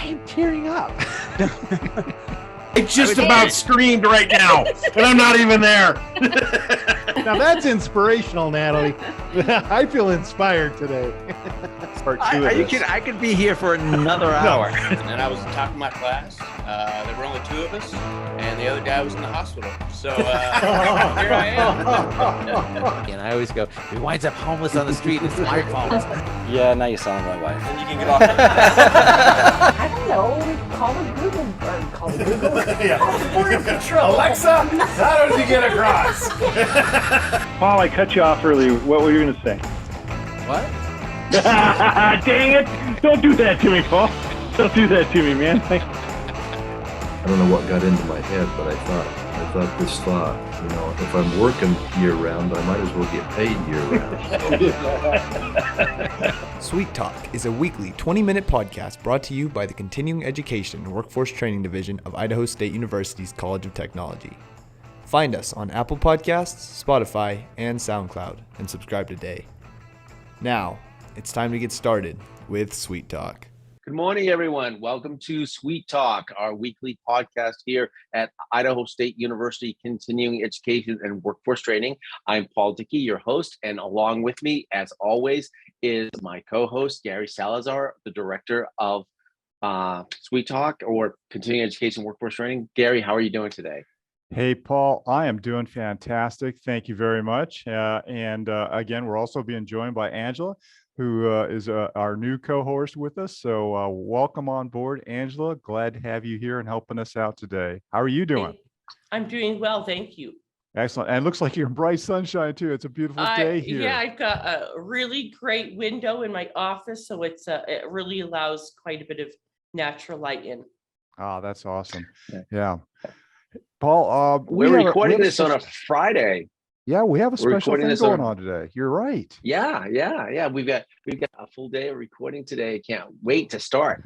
I am tearing up. I just about screamed right now, and I'm not even there. Now that's inspirational, Natalie. I feel inspired today. I could be here for another hour. And I was talking to my class. There were only 2 of us, and the other guy was in the hospital. So here I am. And I always go, he winds up homeless on the street. It's my fault. Yeah, now you sound like my wife. And you can get off. I don't know. Call it Google. Or call it Google. Yeah. Control. Alexa, how does he get across? Paul, I cut you off earlier. What were you going to say? What? Dang it! Don't do that to me, Paul. Don't do that to me, man. I don't know what got into my head, but I thought this thought, if I'm working year round, I might as well get paid year round. Sweet Talk is a weekly 20-minute podcast brought to you by the Continuing Education and Workforce Training Division of Idaho State University's College of Technology. Find us on Apple Podcasts, Spotify, and SoundCloud, and subscribe today. Now, it's time to get started with Sweet Talk. Good morning, everyone. Welcome to Sweet Talk, our weekly podcast here at Idaho State University Continuing Education and Workforce Training. I'm Paul Dickey, your host, and along with me, as always, is my co-host, Gary Salazar, the director of Sweet Talk, or Continuing Education and Workforce Training. Gary, how are you doing today? Hey, Paul, I am doing fantastic. Thank you very much. And again, we're also being joined by Angela, who is our new co-host with us. So welcome on board, Angela. Glad to have you here and helping us out today. How are you doing? I'm doing well, thank you. Excellent. And it looks like you're in bright sunshine too. It's a beautiful day here. Yeah, I've got a really great window in my office, so it really allows quite a bit of natural light in. Oh, that's awesome. Yeah. Paul, we're recording this on a Friday. Yeah, we have a special thing going on today. You're right. Yeah. We've got a full day of recording today. Can't wait to start.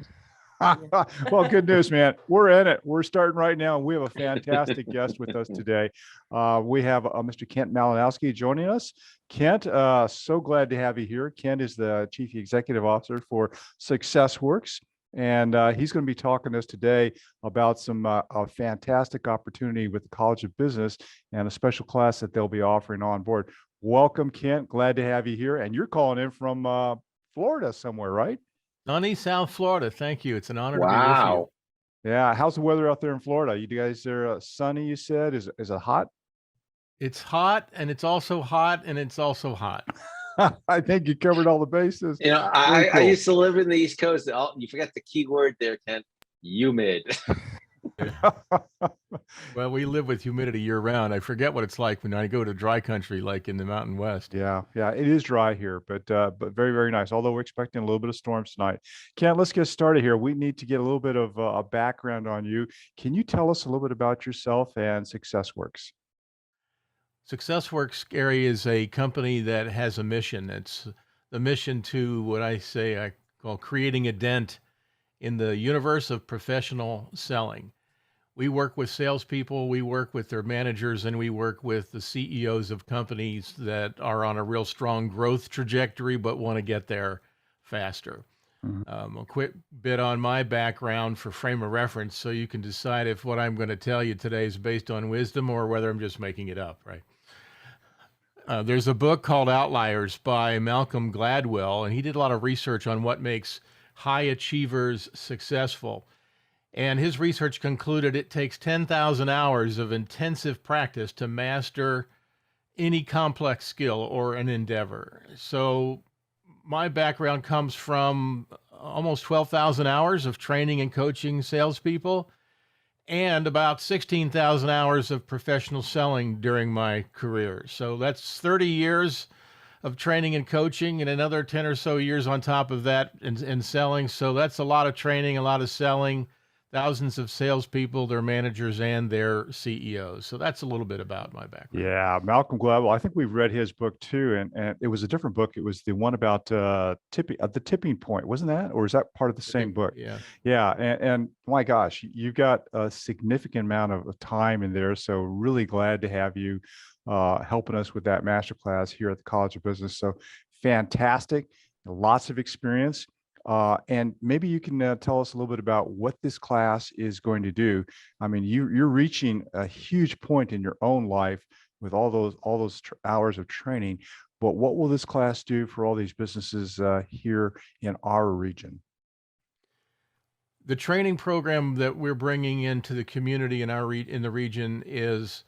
Well, good news, man. We're in it. We're starting right now. We have a fantastic guest with us today. We have Mr. Kent Malinoswski joining us. Kent, so glad to have you here. Kent is the Chief Executive Officer for SuccessWorks. And he's going to be talking to us today about some a fantastic opportunity with the College of Business and a special class that they'll be offering on board. Welcome, Kent. Glad to have you here. And you're calling in from Florida somewhere, right? Sunny South Florida. Thank you. It's an honor to be with you. Yeah. How's the weather out there in Florida? You guys are sunny, you said? Is it hot? It's hot, and it's also hot, and it's also hot. I think you covered all the bases. I used to live in the East Coast. You forgot the key word there, Kent. Humid. Well, we live with humidity year round. I forget what it's like when I go to dry country, like in the Mountain West. Yeah, it is dry here, but very, very nice. Although we're expecting a little bit of storms tonight. Kent, let's get started here. We need to get a little bit of a background on you. Can you tell us a little bit about yourself and SuccessWorks? SuccessWorks, Gary, is a company that has a mission. It's the mission to what I call creating a dent in the universe of professional selling. We work with salespeople, we work with their managers, and we work with the CEOs of companies that are on a real strong growth trajectory, but want to get there faster. A quick bit on my background for frame of reference, so you can decide if what I'm going to tell you today is based on wisdom or whether I'm just making it up, right? There's a book called Outliers by Malcolm Gladwell, and he did a lot of research on what makes high achievers successful. And his research concluded it takes 10,000 hours of intensive practice to master any complex skill or an endeavor. So my background comes from almost 12,000 hours of training and coaching salespeople, and about 16,000 hours of professional selling during my career. So that's 30 years of training and coaching and another 10 or so years on top of that in selling. So that's a lot of training, a lot of selling, thousands of salespeople, their managers, and their CEOs. So that's a little bit about my background. Yeah, Malcolm Gladwell. I think we've read his book too, and it was a different book. It was the one about the tipping point, wasn't that? Or is that part of the same book? Yeah. And my gosh, you've got a significant amount of time in there. So really glad to have you helping us with that masterclass here at the College of Business. So fantastic, lots of experience. And maybe you can tell us a little bit about what this class is going to do. I mean, you're reaching a huge point in your own life with all those hours of training. But what will this class do for all these businesses here in our region? The training program that we're bringing into the community in in the region is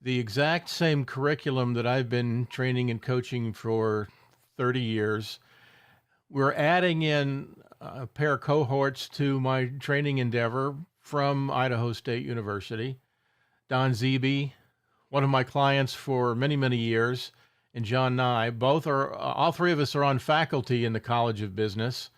the exact same curriculum that I've been training and coaching for 30 years. We're adding in a pair of cohorts to my training endeavor from Idaho State University. Don Zeeby, one of my clients for many, many years, and John Nye, all three of us are on faculty in the College of Business.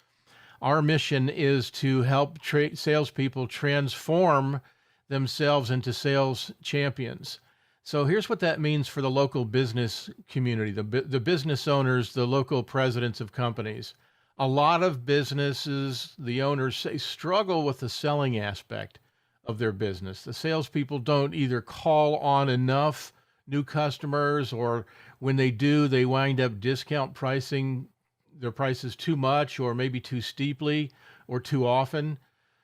Our mission is to help salespeople transform themselves into sales champions. So here's what that means for the local business community, the business owners, the local presidents of companies. A lot of businesses, the owners struggle with the selling aspect of their business. The salespeople don't either call on enough new customers, or when they do, they wind up discount pricing their prices too much, or maybe too steeply, or too often.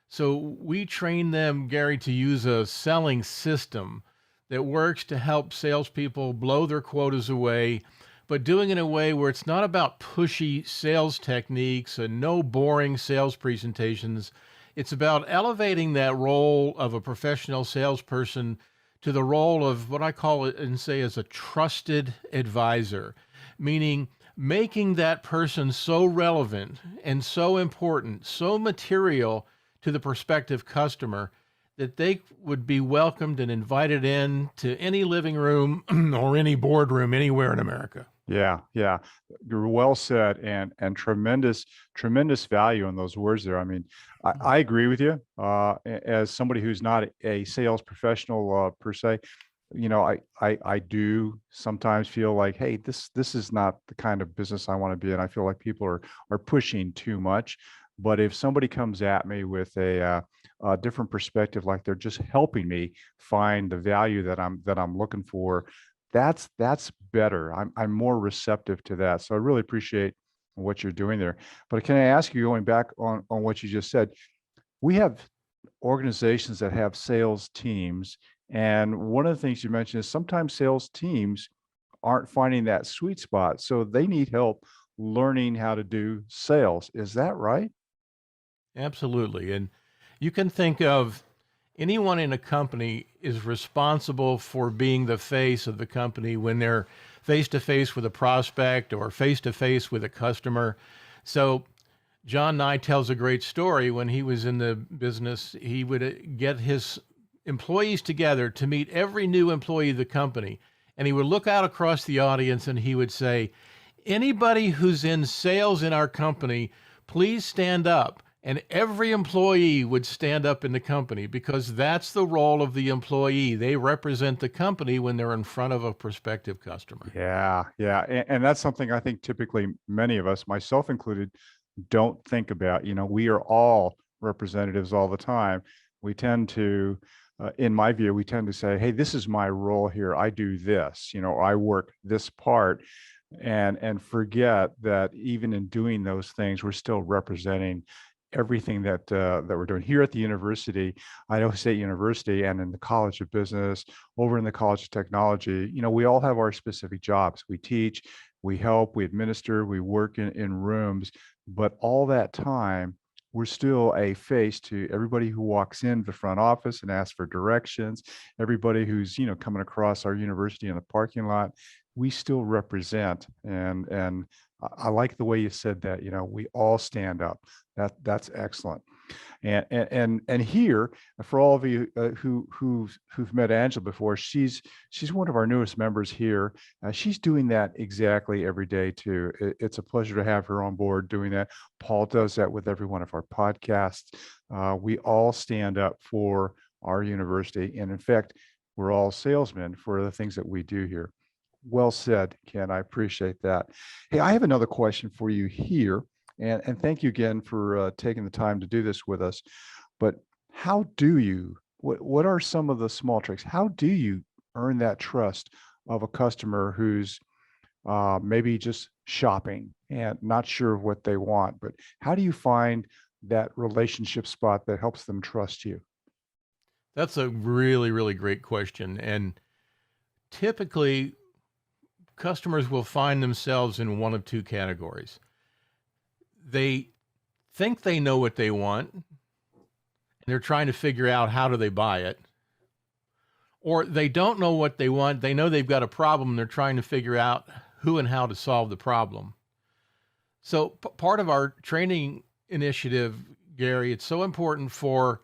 So we train them, Gary, to use a selling system that works to help salespeople blow their quotas away, but doing it in a way where it's not about pushy sales techniques and no boring sales presentations. It's about elevating that role of a professional salesperson to the role of what I call it and say as a trusted advisor, meaning making that person so relevant and so important, so material to the prospective customer that they would be welcomed and invited in to any living room or any boardroom anywhere in America. Yeah, yeah, you're well said, and tremendous value in those words there. I mean, I agree with you. As somebody who's not a sales professional per se, you know, I do sometimes feel like, hey, this is not the kind of business I want to be in. I feel like people are pushing too much. But if somebody comes at me with a different perspective, like they're just helping me find the value that I'm looking for, that's better. I'm more receptive to that. So I really appreciate what you're doing there. But can I ask you, going back on what you just said, we have organizations that have sales teams, and one of the things you mentioned is sometimes sales teams aren't finding that sweet spot, so they need help learning how to do sales. Is that right? Absolutely. And you can think of anyone in a company is responsible for being the face of the company when they're face to face with a prospect or face to face with a customer. So John Nye tells a great story. When he was in the business, he would get his employees together to meet every new employee of the company. And he would look out across the audience and he would say, anybody who's in sales in our company, please stand up. And every employee would stand up in the company, because that's the role of the employee. They represent the company when they're in front of a prospective customer. Yeah, yeah. And that's something I think typically many of us, myself included, don't think about. You know, we are all representatives all the time. We tend to, in my view, we tend to say, hey, this is my role here. I do this, you know, I work this part, and forget that even in doing those things, we're still representing everything that we're doing here at the university, Idaho State University, and in the College of Business, over in the College of Technology. You know, we all have our specific jobs. We teach, we help, we administer, we work in rooms, but all that time, we're still a face to everybody who walks into the front office and asks for directions, everybody who's, you know, coming across our university in the parking lot. We still represent, and I like the way you said that. You know, we all stand up. That's excellent. And here, for all of you who've met Angela before, she's one of our newest members here. She's doing that exactly every day too. It's a pleasure to have her on board doing that. Paul does that with every one of our podcasts. We all stand up for our university, and in fact, we're all salesmen for the things that we do here. Well said, Ken. I appreciate that. Hey, I have another question for you here. And thank you again for taking the time to do this with us. But how do you, what are some of the small tricks? How do you earn that trust of a customer who's maybe just shopping and not sure of what they want. But how do you find that relationship spot that helps them trust you? That's a really, really great question. And typically, customers will find themselves in one of two categories. They think they know what they want, and they're trying to figure out how do they buy it. Or they don't know what they want. They know they've got a problem, and they're trying to figure out who and how to solve the problem. So part of our training initiative, Gary, it's so important for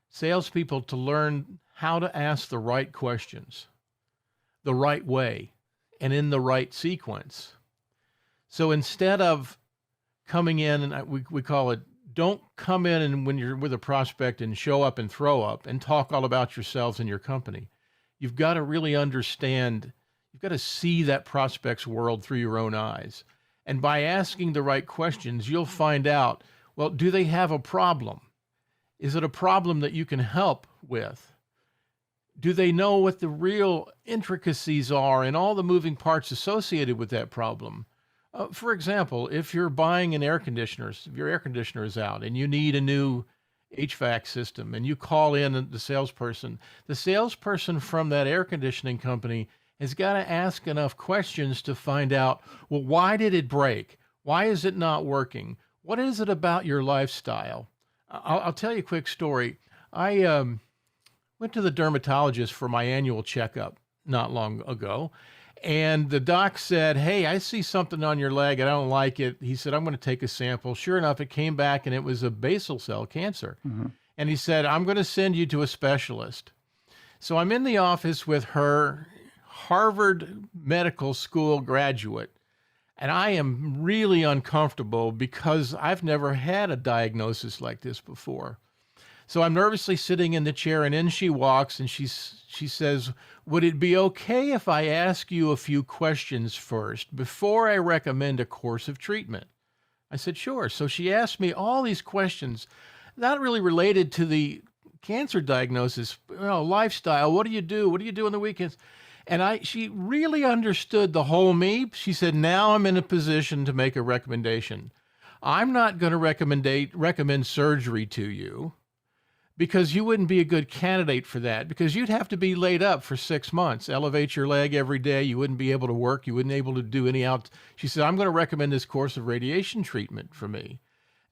salespeople to learn how to ask the right questions, the right way, and in the right sequence. So instead of coming in, and we call it, don't come in and when you're with a prospect and show up and throw up and talk all about yourselves and your company. You've got to really understand, you've got to see that prospect's world through your own eyes. And by asking the right questions, you'll find out, well, do they have a problem? Is it a problem that you can help with? Do they know what the real intricacies are and all the moving parts associated with that problem? For example, if you're buying an air conditioner, if your air conditioner is out and you need a new HVAC system and you call in the salesperson from that air conditioning company has got to ask enough questions to find out, well, why did it break? Why is it not working? What is it about your lifestyle? I'll tell you a quick story. I went to the dermatologist for my annual checkup not long ago. And the doc said, hey, I see something on your leg. I don't like it. He said, I'm going to take a sample. Sure enough, it came back and it was a basal cell cancer. Mm-hmm. And he said, I'm going to send you to a specialist. So I'm in the office with her Harvard Medical School graduate. And I am really uncomfortable because I've never had a diagnosis like this before. So I'm nervously sitting in the chair, and in she walks, and she says, would it be okay if I ask you a few questions first before I recommend a course of treatment? I said, sure. So she asked me all these questions, not really related to the cancer diagnosis, lifestyle. What do you do? What do you do on the weekends? And she really understood the whole me. She said, now I'm in a position to make a recommendation. I'm not going to recommend surgery to you, because you wouldn't be a good candidate for that, because you'd have to be laid up for 6 months, elevate your leg every day. You wouldn't be able to work. You wouldn't be able to do any out. She said, I'm going to recommend this course of radiation treatment for me.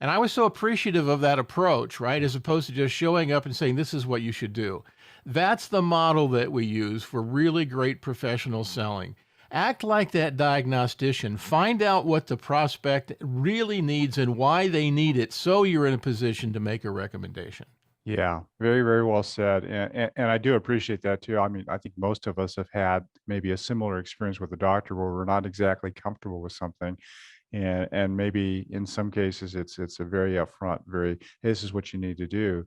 And I was so appreciative of that approach, right? As opposed to just showing up and saying, this is what you should do. That's the model that we use for really great professional selling. Act like that diagnostician. Find out what the prospect really needs and why they need it, so you're in a position to make a recommendation. Yeah, very, very well said. And I do appreciate that too. I mean, I think most of us have had maybe a similar experience with a doctor where we're not exactly comfortable with something. And maybe in some cases it's a very upfront, hey, this is what you need to do.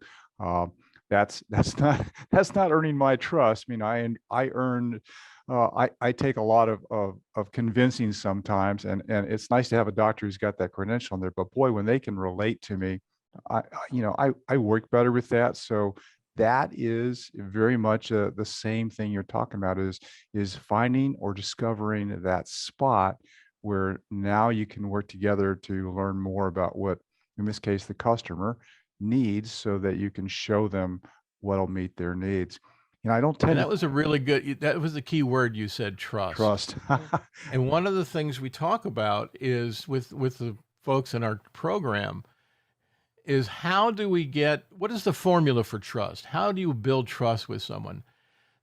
That's not earning my trust. I mean, I earned I take a lot of convincing sometimes, and it's nice to have a doctor who's got that credential in there. But boy, when they can relate to me, I work better with that. So that is very much the same thing you're talking about is finding or discovering that spot where now you can work together to learn more about what, in this case, the customer needs, so that you can show them what'll meet their needs. I don't tend. And that was that was the key word you said, trust. Trust. And one of the things we talk about is with the folks in our program is what is the formula for trust? How do you build trust with someone?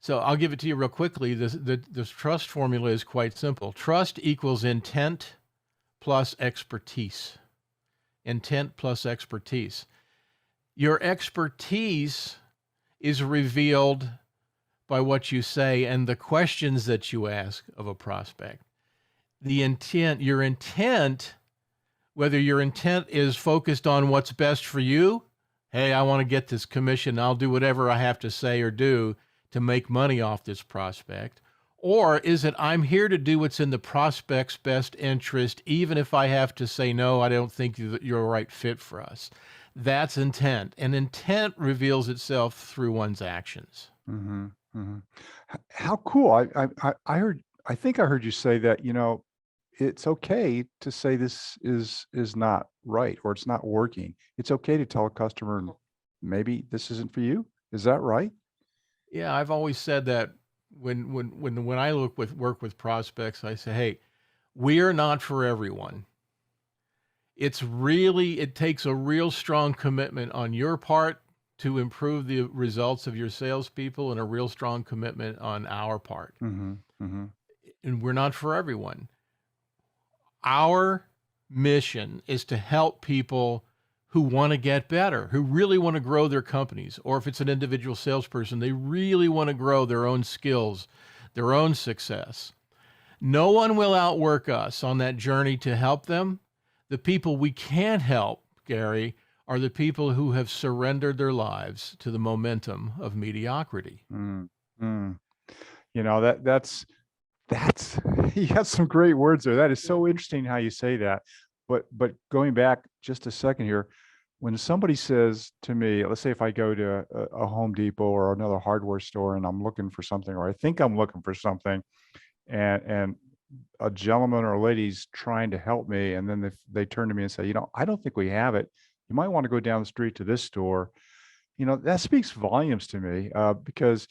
So I'll give it to you real quickly. The trust formula is quite simple. Trust equals intent plus expertise. Intent plus expertise. Your expertise is revealed by what you say and the questions that you ask of a prospect. Your intent, whether your intent is focused on what's best for you, hey, I want to get this commission, I'll do whatever I have to say or do to make money off this prospect, or is it I'm here to do what's in the prospect's best interest, even if I have to say, no, I don't think you're a right fit for us. That's intent. And intent reveals itself through one's actions. Mm-hmm, mm-hmm. How cool. I think I heard you say that, it's okay to say this is not right or it's not working. It's okay to tell a customer maybe this isn't for you. Is that right? Yeah, I've always said that when I work with prospects, I say, hey, we are not for everyone. It takes a real strong commitment on your part to improve the results of your salespeople and a real strong commitment on our part. Mm-hmm. Mm-hmm. And we're not for everyone. Our mission is to help people who want to get better, who really want to grow their companies, or if it's an individual salesperson, they really want to grow their own skills, their own success. No one will outwork us on that journey to help them. The people we can't help, Gary, are the people who have surrendered their lives to the momentum of mediocrity. Mm-hmm. You know, that's you got some great words there. That is so interesting how you say that. But going back just a second here, when somebody says to me, let's say if I go to a Home Depot or another hardware store and I'm looking for something, or I think I'm looking for something, and a gentleman or a lady's trying to help me, and then they turn to me and say, you know, I don't think we have it. You might want to go down the street to this store. You know, that speaks volumes to me, because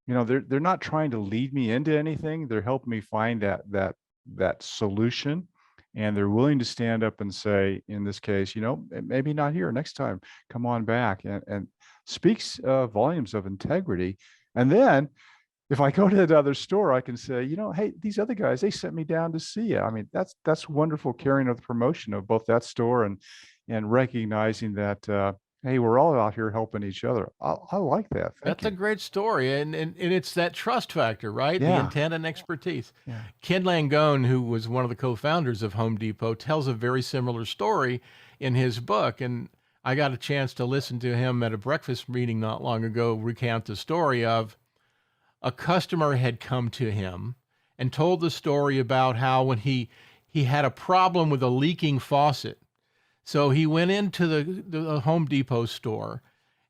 you know they're not trying to lead me into anything. They're helping me find that solution, and they're willing to stand up and say, in this case, you know, maybe not here, next time, come on back, and speaks volumes of integrity. And then if I go to another store, I can say, you know, hey, these other guys, they sent me down to see you. I mean, that's wonderful, carrying of the promotion of both that store and recognizing that, hey, we're all out here helping each other. I like that. That's a great story. And it's that trust factor, right? Yeah. The intent and expertise. Yeah. Ken Langone, who was one of the co-founders of Home Depot, tells a very similar story in his book. And I got a chance to listen to him at a breakfast meeting not long ago, recount the story of a customer had come to him and told the story about how when he had a problem with a leaking faucet. So he went into the Home Depot store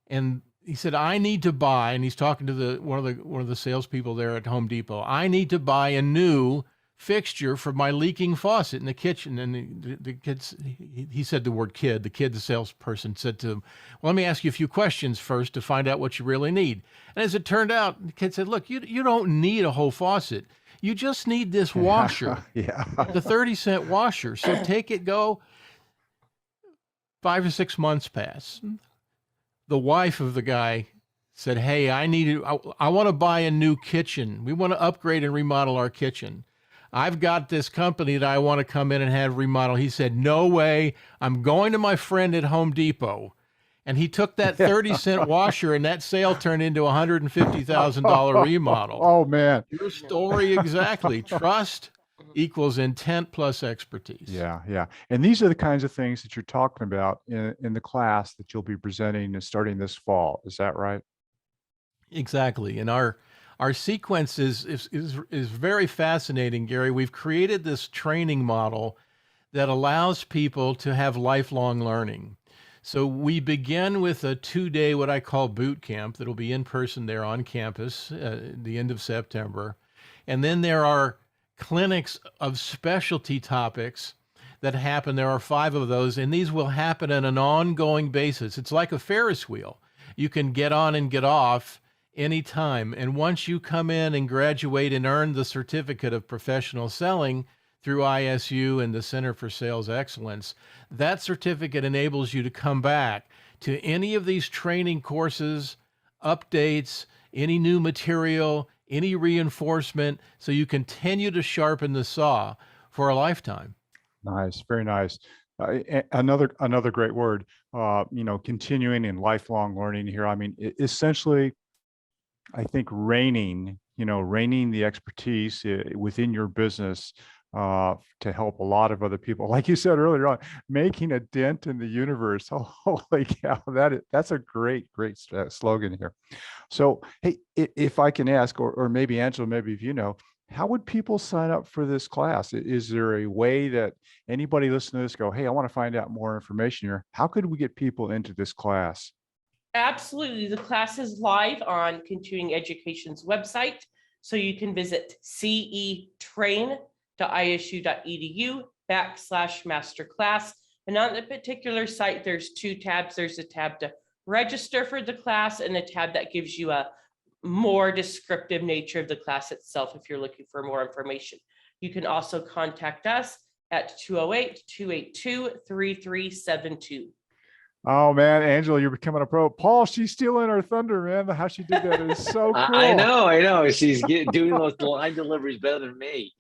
and he said, I need to buy, and he's talking to one of the salespeople there at Home Depot, I need to buy a new fixture for my leaking faucet in the kitchen. And the kids, he said the word kid, the salesperson said to him, well, let me ask you a few questions first to find out what you really need. And as it turned out, the kid said, look, you don't need a whole faucet. You just need this washer, Yeah. the 30-cent washer. So take it, go. 5 or 6 months pass. The wife of the guy said, hey, I want to buy a new kitchen. We want to upgrade and remodel our kitchen. I've got this company that I want to come in and have remodel. He said, no way. I'm going to my friend at Home Depot. And he took that 30-cent washer, and that sale turned into a $150,000 remodel. Oh, man. Your story exactly. Trust equals intent plus expertise. Yeah, yeah. And these are the kinds of things that you're talking about in the class that you'll be presenting and starting this fall. Is that right? Exactly. And our sequence is very fascinating, Gary. We've created this training model that allows people to have lifelong learning. So we begin with a 2-day, what I call boot camp, that'll be in person there on campus the end of September. And then there are clinics of specialty topics that happen. There are 5 of those, and these will happen on an ongoing basis. It's like a Ferris wheel. You can get on and get off anytime. And once you come in and graduate and earn the certificate of professional selling through ISU and the Center for Sales Excellence, that certificate enables you to come back to any of these training courses, updates, any new material, any reinforcement, so you continue to sharpen the saw for a lifetime. Nice, very nice. Another great word, you know, continuing and lifelong learning here. I mean, essentially, I think reining the expertise within your business to help a lot of other people. Like you said earlier on, making a dent in the universe. Oh, holy cow, that's a great slogan here. So, hey, if I can ask, or maybe Angela, maybe if you know, how would people sign up for this class? Is there a way that anybody listening to this go, hey, I want to find out more information here? How could we get people into this class? Absolutely. The class is live on Continuing Education's website. So you can visit CEtrain.com www.isu.edu/masterclass. And on the particular site, there's two tabs. There's a tab to register for the class and a tab that gives you a more descriptive nature of the class itself if you're looking for more information. You can also contact us at 208-282-3372. Oh man, Angela, you're becoming a pro. Paul, she's stealing our thunder, man. How she did that is so cool. I know. She's doing those line deliveries better than me.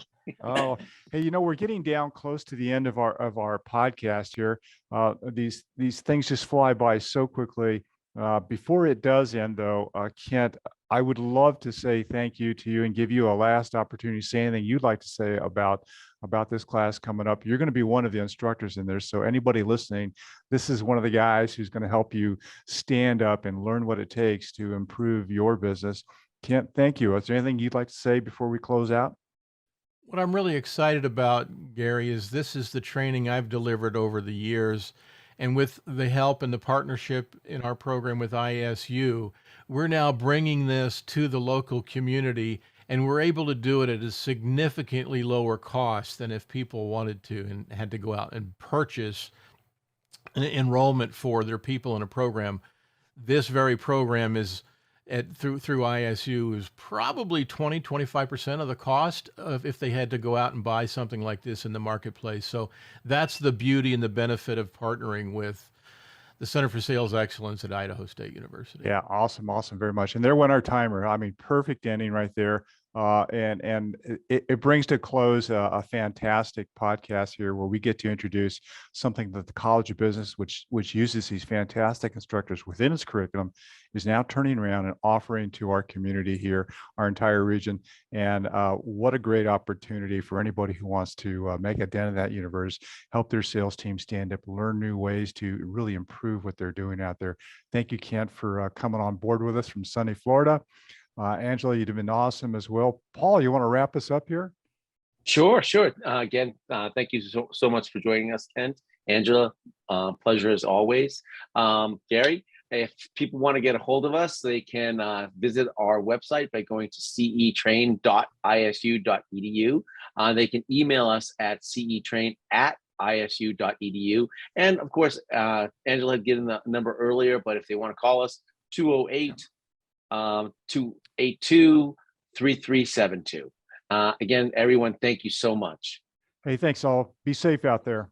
Oh, hey, we're getting down close to the end of our podcast here. These things just fly by so quickly. Before it does end, though, Kent, I would love to say thank you to you and give you a last opportunity to say anything you'd like to say about this class coming up. You're going to be one of the instructors in there. So anybody listening, this is one of the guys who's going to help you stand up and learn what it takes to improve your business. Kent, thank you. Is there anything you'd like to say before we close out? What I'm really excited about, Gary, is this is the training I've delivered over the years. And with the help and the partnership in our program with ISU, we're now bringing this to the local community, and we're able to do it at a significantly lower cost than if people wanted to and had to go out and purchase an enrollment for their people in a program. This very program is through ISU is probably 20-25% of the cost of if they had to go out and buy something like this in the marketplace. So that's the beauty and the benefit of partnering with the Center for Sales Excellence at Idaho State University. Yeah, awesome very much. And there went our timer. I mean, perfect ending right there. And it brings to close a fantastic podcast here where we get to introduce something that the College of Business, which uses these fantastic instructors within its curriculum, is now turning around and offering to our community here, our entire region. And what a great opportunity for anybody who wants to make a dent in that universe, help their sales team stand up, learn new ways to really improve what they're doing out there. Thank you, Kent, for coming on board with us from sunny Florida. Angela, you've been awesome as well. Paul, you want to wrap us up here? Sure. Again, thank you so much for joining us, Kent. Angela, pleasure as always. Gary, if people want to get a hold of us, they can visit our website by going to cetrain.isu.edu. They can email us at cetrain@isu.edu. And of course, Angela had given the number earlier, but if they want to call us, 208-282-3372. Again, everyone, thank you so much. Hey, thanks all. Be safe out there.